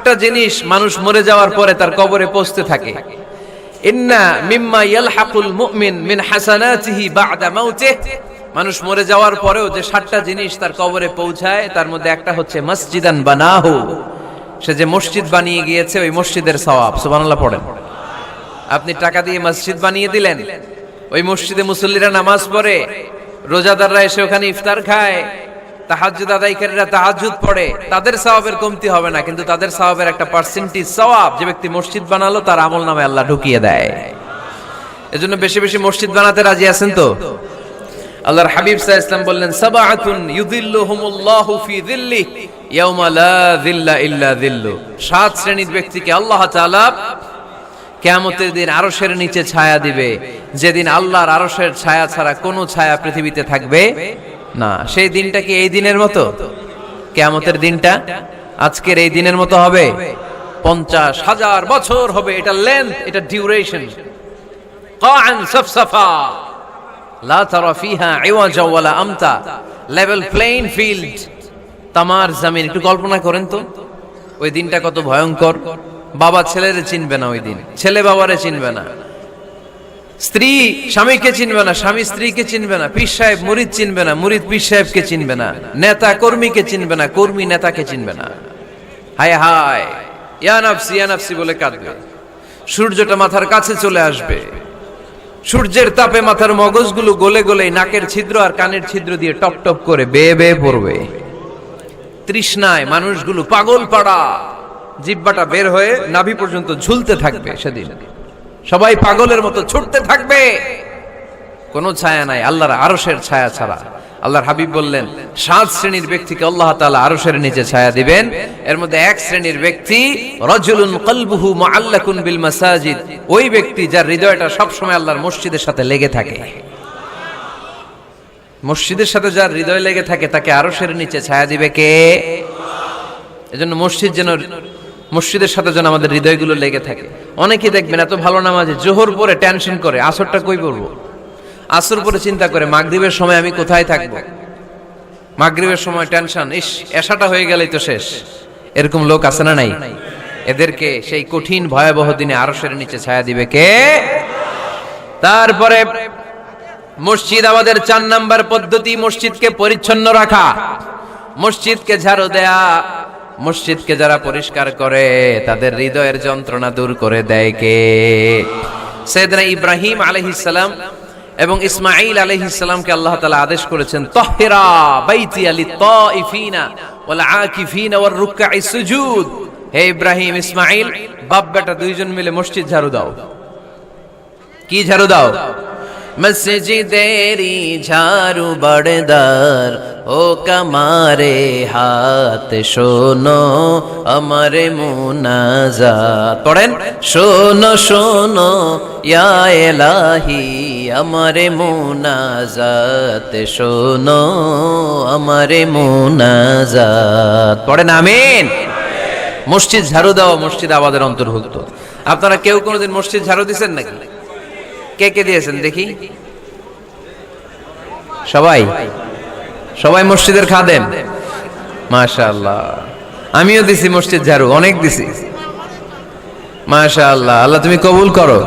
সাতটা জিনিস মানুষ মরে যাওয়ার পরে তার কবরে পৌঁছতে থাকে। ইন্না মিম্মা ইয়ালহাকুল মুমিন মিন হাসানাতিহি বা'দা মাউতিহি, মানুষ মরে যাওয়ার পরেও যে সাতটা জিনিস তার কবরে পৌঁছায় তার মধ্যে একটা হচ্ছে মসজিদান বানাহু, সে যে মসজিদ বানিয়ে গিয়েছে ওই মসজিদের সওয়াব। সুবহানাল্লাহ পড়েন। আপনি টাকা দিয়ে মসজিদ বানিয়ে দিলেন, ওই মসজিদে মুসল্লিরা নামাজ পড়ে, রোজাদাররা এসে ওখানে ইফতার খায়, তাহাজ্জুদ আদায়কারীরা তাহাজ্জুদ পড়ে, তাদের সওয়াবের কমতি হবে না, কিন্তু তাদের সওয়াবের একটা পার্সেন্টেজ সওয়াব যে ব্যক্তি মসজিদ বানালো তার আমলনামে আল্লাহ ঢুকিয়ে দেয়। এজন্য বেশি বেশি মসজিদ বানাতে রাজি আছেন তো? আল্লাহর হাবিব সাল্লাল্লাহু আলাইহি ওয়াসাল্লাম বললেন, সাবআতুন ইউযিল্লুহুমুল্লাহু ফি যিল্লিহি ইয়াওমা লা যিল্লা ইল্লা যিল্লু, সাত শ্রেণীর ব্যক্তিকে আল্লাহ তাআলা কিয়ামতের দিন আরশের নিচে ছায়া দিবে, যেদিন আল্লাহর আরশের ছায়া ছাড়া কোনো ছায়া পৃথিবীতে থাকবে না। সেই দিনটা কি এই দিনের মতো? কিয়ামতের দিনটা আজকের এই দিনের মতো হবে? 50,000 বছর হবে। এটা লেন্থ, এটা ডিউরেশন। কাআন সাফসাফা লা তারা ফিহা ইওয়াজা ওয়ালা আমতা, লেভেল প্লেইং ফিল্ড, তামার জমিন। একটু কল্পনা করেন তো ওই দিনটা কত ভয়ঙ্কর। বাবা ছেলেরে চিনবে না ওই দিন, ছেলে বাবারে চিনবে না, স্ত্রী স্বামীকে চিনবে না, স্বামী স্ত্রীকে চিনবে না, পীর সাহেব মুরিদ চিনবে না, মুরিদ পীর সাহেবকে চিনবে না, নেতা কর্মীকে চিনবে না, কর্মী নেতাকে চিনবে না। হায় হায়, ইয়া নাফসি বলে কাঁদবে। সূর্যটা মাথার কাছে চলে আসবে, সূর্যের তাপে মাথার মগজগুলো গলে গলে নাকের ছিদ্র আর কানের ছিদ্র দিয়ে টপ টপ করে বেয়ে বেয়ে পড়বে। তৃষ্ণায় মানুষগুলো পাগল পাড়া, জিহ্বাটা বের হয়ে নাভি পর্যন্ত ঝুলতে থাকবে। সেদিন সবাই পাগলের মতো ছুটতে থাকবে, কোনো ছায়া নাই আল্লাহর আরশের ছায়া ছাড়া। আল্লাহর হাবিব বললেন, সাত শ্রেণীর ব্যক্তিকে আল্লাহ তাআলা আরশের নিচে ছায়া দিবেন। এর মধ্যে এক শ্রেণীর ব্যক্তি রাজুলুন কলবুহু মুআল্লাকুন বিল মাসাজিদ, ওই ব্যক্তি যার হৃদয়টা সব সময় আল্লাহর মসজিদের সাথে লেগে থাকে। মসজিদের সাথে যার হৃদয় লেগে থাকে তাকে আরশের নিচে ছায়া দিবে কে? এজন্য মসজিদের সাথে যেন আমাদের হৃদয়গুলো লেগে থাকে। অনেকেই দেখবেন এত ভালো নামাজে, জোহর পরে টেনশন করে আসরটা কই পড়বো, আসর পরে চিন্তা করে মাগরিবের সময় আমি কোথায় থাকবো, মাগরিবের সময় টেনশন, ইস এশাটা হয়ে গেলেই তো শেষ। এরকম লোক আছে না নাই? এদেরকে সেই কঠিন ভয়াবহ দিনে আরশের নিচে ছায়া দিবে কে? তারপরে মসজিদ, আমাদের 4 নাম্বার পদ্ধতি মসজিদকে পরিচ্ছন্ন রাখা, মসজিদকে ঝাড়ু দেয়া। মসজিদকে যারা পরিষ্কার করে তাদের হৃদয়ের যন্ত্রণা দূর করে দেয় কে? সাইয়েদনা ইব্রাহিম আলাইহিস সালাম এবং ইসমাঈল আলাইহিস সালামকে আল্লাহ তাআলা আদেশ করেছেন, তাহহিরা বাইতিয়া লিত-তাইফিনা ওয়াল আকিফিনা ওয়ার রুকআইস সুজুদ। হে ইব্রাহিম, ইসমাঈল, বাপ বেটা দুইজন মিলে মসজিদ ঝাড়ু দাও। কি ঝাড়ু দাও? মসজিদেরি ঝাড়ু বড়দার ও কামারে হাত, শোনো আমারে মুনাজাত। পড়েন, শোনো শোনো ইয়া ইলাহি আমারে মুনাজাত, শোনো আমারে মুনাজাত। পড়েন আমিন। মসজিদ ঝাড়ু দেওয়া মসজিদ আমাদের অন্তর্ভুক্ত। আপনারা কেউ কোনোদিন মসজিদ ঝাড়ু দিয়েছেন নাকি? কে কে দিয়েছেন দেখি? সবাই সবাই মসজিদের খাদেম? মাশাআল্লাহ। আমিও দিছি মসজিদ ঝাড়ু, অনেক দিছি। মাশাআল্লাহ, আল্লাহ তুমি কবুল করো।